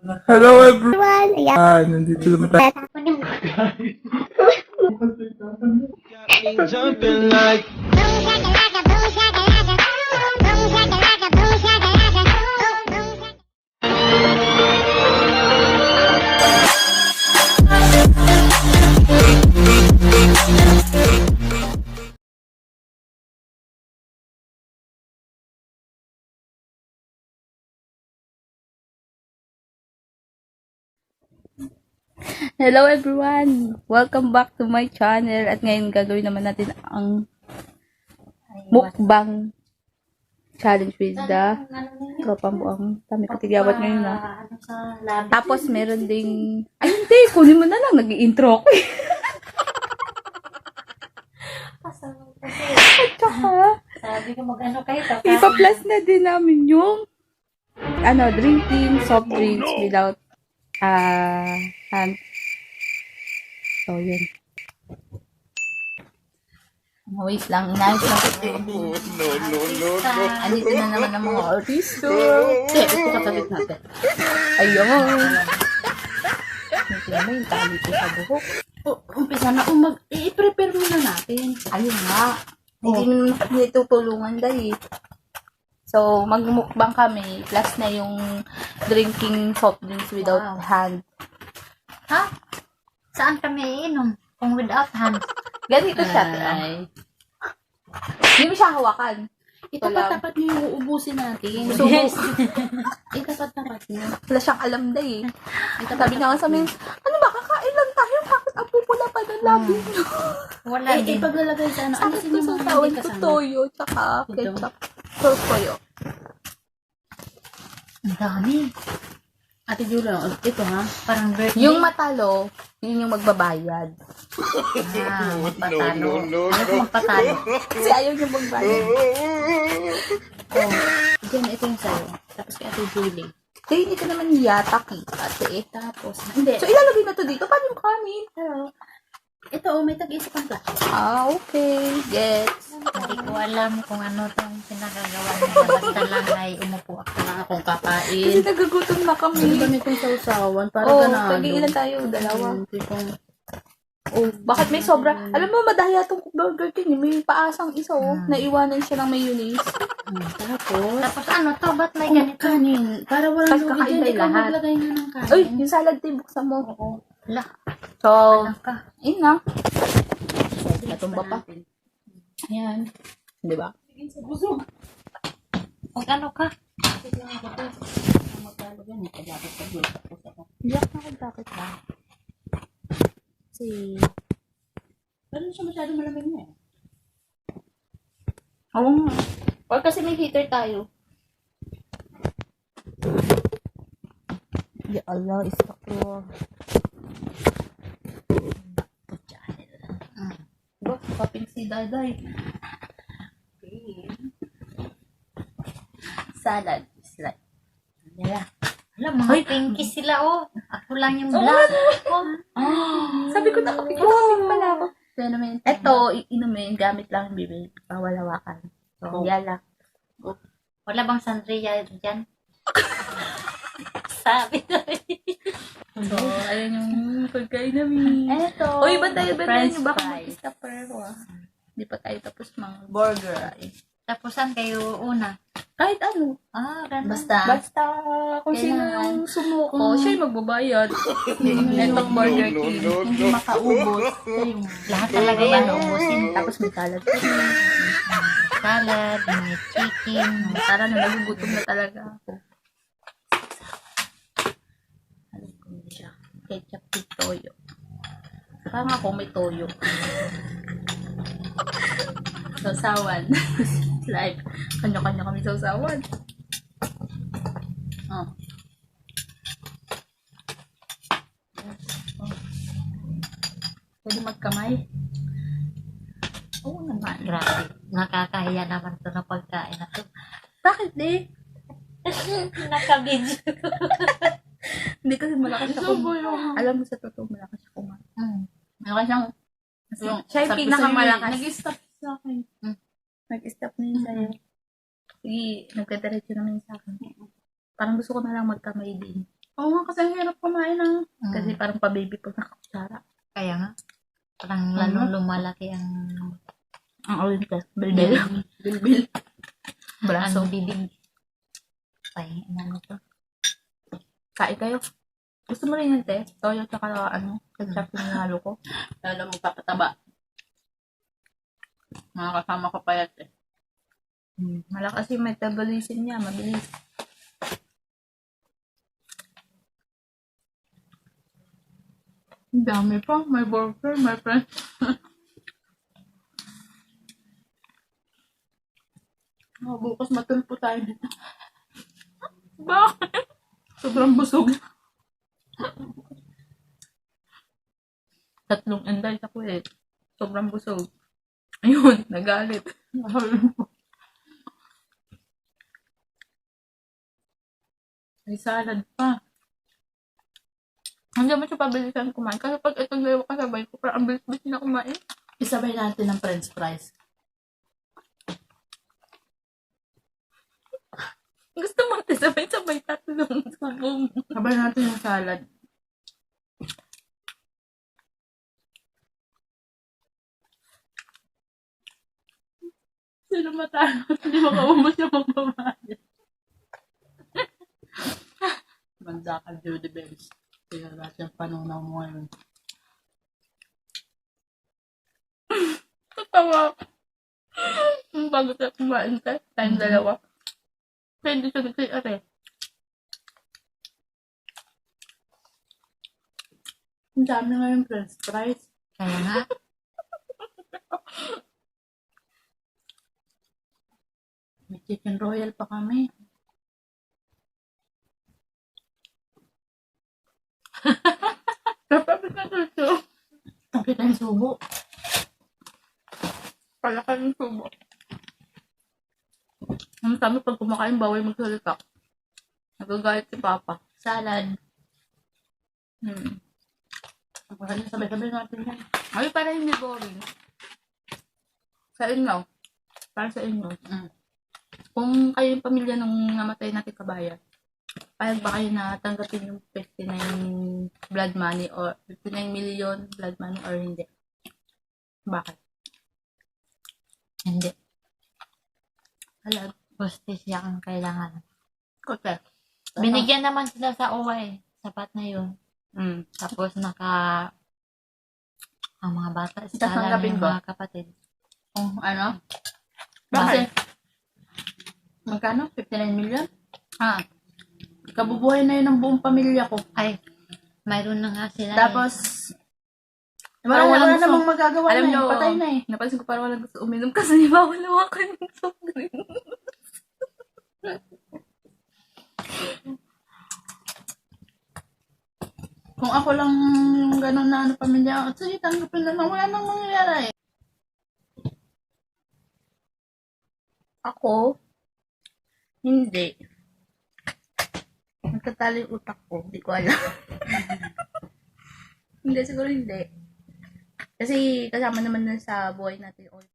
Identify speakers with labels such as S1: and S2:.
S1: Hello everyone! Ayan, nandito naman tayo.
S2: Got me jumping like
S3: Hello everyone! Welcome back to my channel. At ngayon gagawin naman natin ang mukbang challenge with the tropang buang kami katigyawat ngayon na. Tapos meron ding, ay hindi, kunin mo na lang, nag-i-intro ko eh. At saka,
S4: Sabi ko mag-ano kayo.
S3: ipa-plus na din namin yung drinking soft drinks without hand. So, yun. Wait lang, inayos lang. Andito na naman ang mga artista. Ito katalit natin. Ayun. Ito naman yung tali ko sa buhok.
S4: Umpisa na, i-prepare muna natin.
S3: Ayun nga. Hindi tutulungan dahil. So, magmukbang kami. Plus na yung drinking soft drinks without hand.
S4: Ha? Saan kami iinom? Kung without hands.
S3: Ganito siya.
S4: Ay.
S3: Hindi mo siya hawakan.
S4: Ito ba tapat niyo yung uubusin natin?
S3: Subok.
S4: Tapat niyo.
S3: Wala siyang alam dahil. Sabi niya nga sa amin, ano ba, kakain lang tayo? Bakit ang pupula pa ng labi niyo?
S4: Wala din. Ipaglalagay sa ano.
S3: Sa akin ko sa tawin ko toyo, tsaka ketchup. Toyo.
S4: Ang dami. Ate Julia, ito ha? Parang birthday.
S3: Yung matalo, yun yung magbabayad.
S4: Magpatalo. Ano magpatalo?
S3: Kasi ayaw niya magbayad.
S4: Oh, diyan, ito yung sayo. Tapos kay Ate Julie.
S3: Kaya hindi ka naman yata kita, eh.
S4: Tapos, hindi.
S3: So, ilalagay na to dito. Paano yung kanin?
S4: Pero, ito, may tag-isa pang plastic.
S3: Okay. Gets.
S4: Hindi ko alam kung ano itong pinagagawa nila. Basta lang ay umupo ako na akong
S3: Kasi
S4: kakain.
S3: nagagutom na kami.
S4: Ano ba nitong sausawan? Para
S3: Oh,
S4: ganado.
S3: tag-iilan tayo. Dalawa.
S4: Tipong,
S3: Oh, bakit may sobra? Alam mo, madaya tong Burger King. May paasang isa, oh. Naiwanan siya ng mayonnaise.
S4: Tapos ano to? Ba't may ganito? Kanin. Para walang
S3: Tapos
S4: lugi
S3: kakain
S4: dyan.
S3: tayo
S4: Ikaw
S3: lahat.
S4: maglagay nga ng kanin.
S3: Ay, yung salad tayo, buksan mo.
S4: Wala.
S3: So,
S4: Anak ka.
S3: yun na. Natumba pa.
S4: Ayan.
S3: Di ba?
S4: Huwag ano ka?
S3: Iyak na ako, bakit ba? Kasi,
S4: Pero siya masyado malamig na eh.
S3: oo nga. Or kasi may heater tayo. Ya Allah, istakro. Diba, kaping si Daday. Salad is like,
S4: Nila. Alam, mga pinky sila oh. Ako lang yung black.
S3: sabi ko na kaping pala ako. So, naman, eto, inumin, gamit lang yung bibig. Bawal hawakan. So, yala.
S4: Wala bang sandria dyan? Sabi na
S3: So, ayun yung pagkain namin.
S4: Eto.
S3: Uy, bantayan
S4: French
S3: nyo baka
S4: fries.
S3: mag-stopper ko ah. Hindi pa tayo tapos mga burger ay.
S4: Tapusan kayo una.
S3: Kahit ano.
S4: Ganun.
S3: Basta kung sino yung sumuko, siya yung magbabayad. Netong Burger King. Hindi makaubos. Siya yung
S4: Lahat talaga yan ubusin.
S3: tapos may salad.
S4: Salad, may chicken.
S3: Tara na, nagugutom na talaga ako. Alam ko na siya. Ketchup with toyo. Saka nga kung may toyo. Sausawan. Like, kanya-kanya kami sausawan. Oh. Pwede magkamay. Oo naman.
S4: Grabe. Nakakahiya naman ito na pagkain na ito.
S3: Bakit di?
S4: Nakabidyo.
S3: Hindi kasi malakas siya kumain. Alam mo sa totoo, malakas siya kumain. Malakas siyang, siya yung pinakamalakas.
S4: Nag-stop sa akin.
S3: Nag-stop na yun sa'yo. Sige, nagkadiretso naman yun sa akin. Parang gusto ko na lang magkamay din. Oo nga, kasi ang hirap kumain ng... Kasi parang pa-baby pag nakakutsara.
S4: Kaya nga. Parang lalong lumalaki ang
S3: Ang orintes. Bilbil. Bilbil. Braso.
S4: ang bibig. Ay, ano to?
S3: Kain kayo. Gusto mo rin yun, te? Toyo tsaka ketchup yung halo ko. Lalo magpapataba. Mga kasama ko pa yan, te. Malakas yung metabolism niya. Mabilis. Ang dami pa. May burger, may french. Bukas matulpo tayo dito. Bakit? Sobrang busog. Tatlong enday ako eh. Sobrang busog. Ayun, nagalit. May salad pa. Hindi mo siya pabilisan kumain. Kasi pag itong dalawa kasabay ko, parang ang bilis-bilis na kumain.
S5: Isabay natin ng french fries.
S3: Gusto mo sabay-sabay tatlong subong.
S5: Sabay natin yung salad.
S3: Sino matalo? Hindi makaubos yung magbabayad.
S5: Banda ka, Judy Bells. Kaya lahat yung panunaw mo ngayon.
S3: Tawa. Ang bago tayo kumain tayo. Tayong dalawa. Kaya hindi siya nagkayari.
S5: Ang dami nga yung french fries.
S4: Kaya nga.
S5: May chicken royal pa kami.
S3: Kapapit na ito.
S5: Ang kita yung subo.
S3: Palaka ng subo. Ang sabi pag kumakain, bawal magsalita. Nagagayat si Papa.
S4: Salad.
S5: Ang sabay-sabay natin yan.
S3: Ay, para hindi boring. Sa inyo. Para sa inyo. Kung kayo yung pamilya nung namatay natin kabayan, payag ba kayo na tanggapin yung 59 blood money or 59 million blood money or hindi? Bakit?
S4: Hindi.
S3: Alam.
S4: Justisya ang kailangan.
S3: Kote.
S4: Binigyan naman sila sa OY. Sapat na yun. Tapos ang mga bata, sila
S3: Tatanggapin
S4: yung
S3: ba?
S4: mga kapatid.
S3: Oh, ano?
S5: Kasi,
S3: Bakit?
S5: magkano? 59 million?
S3: Ah,
S5: Kabubuhay na yun ng buong pamilya ko.
S4: Ay, mayroon na nga sila.
S5: Tapos,
S3: Parang
S5: wala
S3: walang
S5: namang
S3: gusto.
S5: magagawa
S3: alam
S5: na
S3: nyo,
S5: eh. Patay na eh.
S3: napansin ko parang walang gusto uminom kasi bawal hawakan ng soft drink.
S5: Kung ako lang yung gano'n na pamilya, sige, tanggapin na lang. Wala nang mangyayari.
S3: Ako, hindi. Nagtatalo yung utak ko. Hindi ko alam. Hindi, siguro hindi. Kasi kasama naman na sa buhay natin yung